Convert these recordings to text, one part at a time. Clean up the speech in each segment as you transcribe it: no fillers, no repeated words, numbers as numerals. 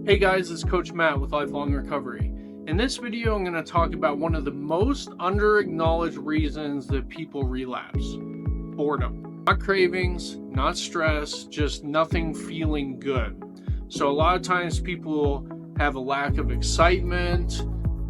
Hey guys, it's Coach Matt with Lifelong Recovery. In this video, I'm going to talk about one of the most under-acknowledged reasons that people relapse. Boredom. Not cravings, not stress, just nothing feeling good. So a lot of times people have a lack of excitement,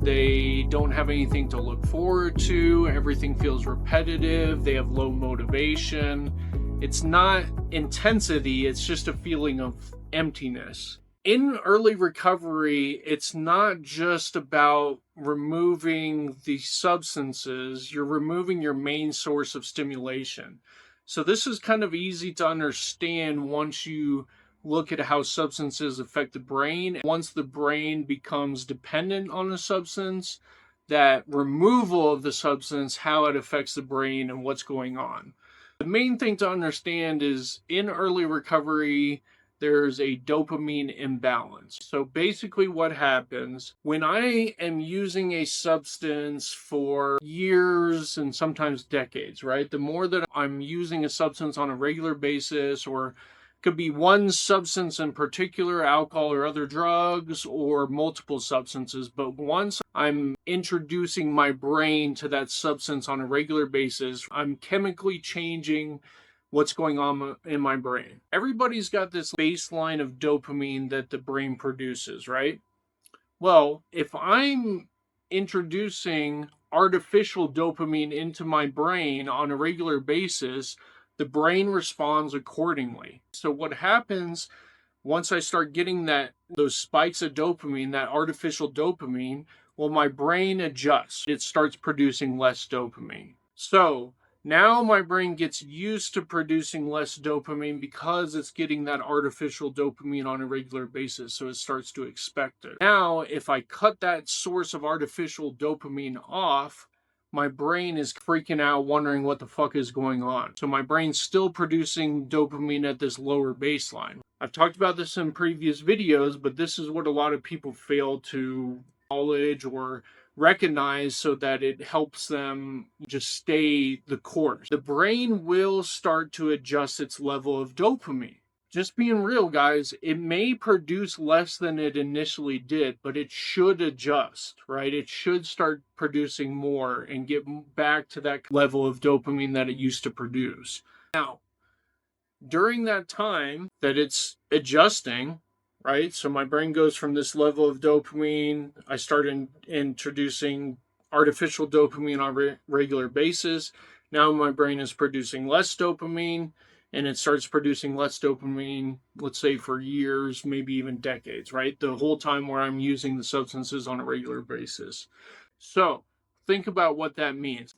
they don't have anything to look forward to, everything feels repetitive, they have low motivation. It's not intensity, it's just a feeling of emptiness. In early recovery, it's not just about removing the substances, you're removing your main source of stimulation. So this is kind of easy to understand once you look at how substances affect the brain. Once the brain becomes dependent on a substance, that removal of the substance, how it affects the brain and what's going on. The main thing to understand is in early recovery, there's a dopamine imbalance. So basically what happens when I am using a substance for years and sometimes decades, right? The more that I'm using a substance on a regular basis, or could be one substance in particular, alcohol or other drugs, or multiple substances, but once I'm introducing my brain to that substance on a regular basis, I'm chemically changing what's going on in my brain. Everybody's got this baseline of dopamine that the brain produces, right? Well, if I'm introducing artificial dopamine into my brain on a regular basis, the brain responds accordingly. So what happens once I start getting those spikes of dopamine, that artificial dopamine, well, my brain adjusts. It starts producing less dopamine. So now my brain gets used to producing less dopamine because it's getting that artificial dopamine on a regular basis, so it starts to expect it. Now, if I cut that source of artificial dopamine off, my brain is freaking out, wondering what the fuck is going on. So my brain's still producing dopamine at this lower baseline. I've talked about this in previous videos, but this is what a lot of people fail to acknowledge or recognize so that it helps them just stay the course. The brain will start to adjust its level of dopamine. Just being real, guys, it may produce less than it initially did, but it should adjust, right? It should start producing more and get back to that level of dopamine that it used to produce. Now, during that time that it's adjusting, right? So my brain goes from this level of dopamine. I start introducing artificial dopamine on a regular basis. Now my brain is producing less dopamine, and it starts producing less dopamine, let's say for years, maybe even decades, right? The whole time where I'm using the substances on a regular basis. So think about what that means.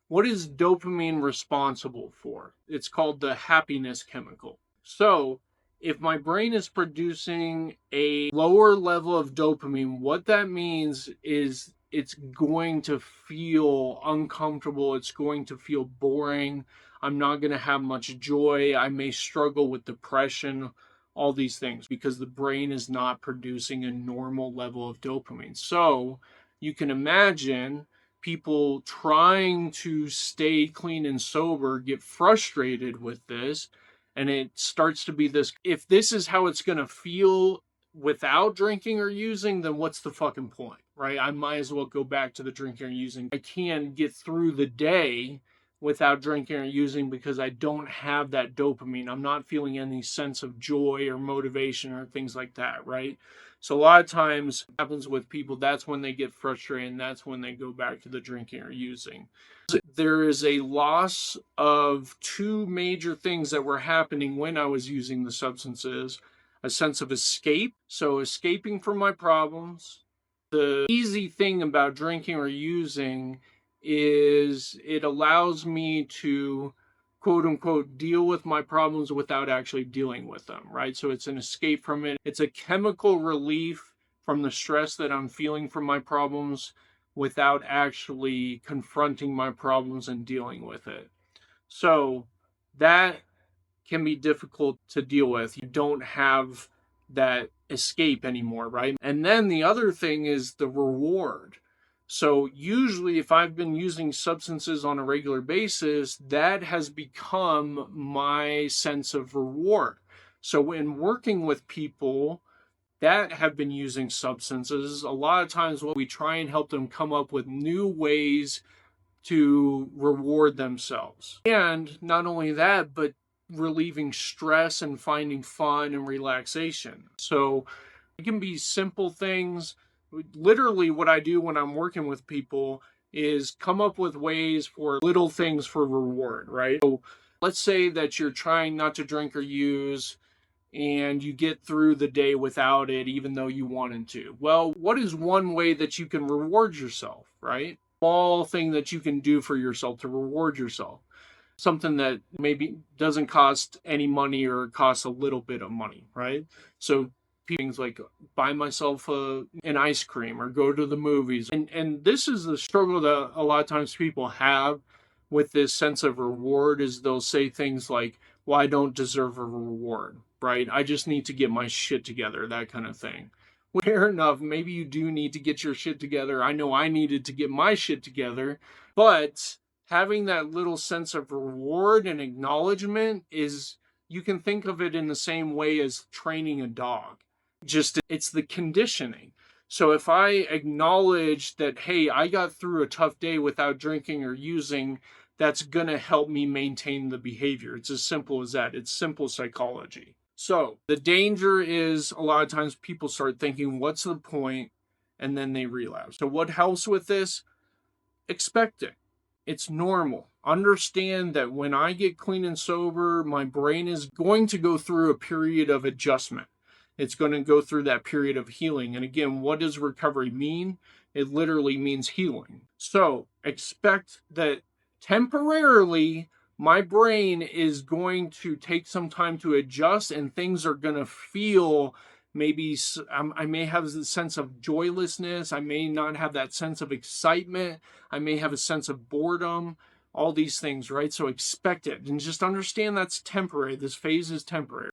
What is dopamine responsible for? It's called the happiness chemical. So if my brain is producing a lower level of dopamine, what that means is it's going to feel uncomfortable. It's going to feel boring. I'm not going to have much joy. I may struggle with depression, all these things, because the brain is not producing a normal level of dopamine. So you can imagine people trying to stay clean and sober get frustrated with this, and it starts to be this, if this is how it's going to feel without drinking or using, then what's the fucking point, right? I might as well go back to the drinking or using. I can't get through the day without drinking or using because I don't have that dopamine. I'm not feeling any sense of joy or motivation or things like that, right? So a lot of times it happens with people, that's when they get frustrated, and that's when they go back to the drinking or using. There is a loss of two major things that were happening when I was using the substances. A sense of escape, so escaping from my problems. The easy thing about drinking or using is it allows me to quote unquote deal with my problems without actually dealing with them, right? So it's an escape from it. It's a chemical relief from the stress that I'm feeling from my problems without actually confronting my problems and dealing with it. So that can be difficult to deal with. You don't have that escape anymore, right? And then the other thing is the reward. So usually if I've been using substances on a regular basis, that has become my sense of reward. So when working with people, that have been using substances, a lot of times what we try and help them come up with new ways to reward themselves. And not only that, but relieving stress and finding fun and relaxation. So it can be simple things. Literally, what I do when I'm working with people is come up with ways for little things for reward, right? So let's say that you're trying not to drink or use and you get through the day without it, even though you wanted to. Well, what is one way that you can reward yourself, right? Small thing that you can do for yourself to reward yourself. Something that maybe doesn't cost any money or costs a little bit of money, right? So things like buy myself an ice cream or go to the movies. And this is the struggle that a lot of times people have with this sense of reward is they'll say things like, well, I don't deserve a reward, right? I just need to get my shit together, that kind of thing. Well, fair enough, maybe you do need to get your shit together. I know I needed to get my shit together, but having that little sense of reward and acknowledgement is, you can think of it in the same way as training a dog. Just it's the conditioning. So if I acknowledge that, hey, I got through a tough day without drinking or using, that's going to help me maintain the behavior. It's as simple as that. It's simple psychology. So the danger is a lot of times people start thinking, what's the point? And then they relapse. So what helps with this? Expect it. It's normal. Understand that when I get clean and sober, my brain is going to go through a period of adjustment. It's going to go through that period of healing. And again, what does recovery mean? It literally means healing. So expect that temporarily my brain is going to take some time to adjust and things are going to feel maybe I may have the sense of joylessness. I may not have that sense of excitement. I may have a sense of boredom, all these things, right? So expect it and just understand that's temporary. This phase is temporary.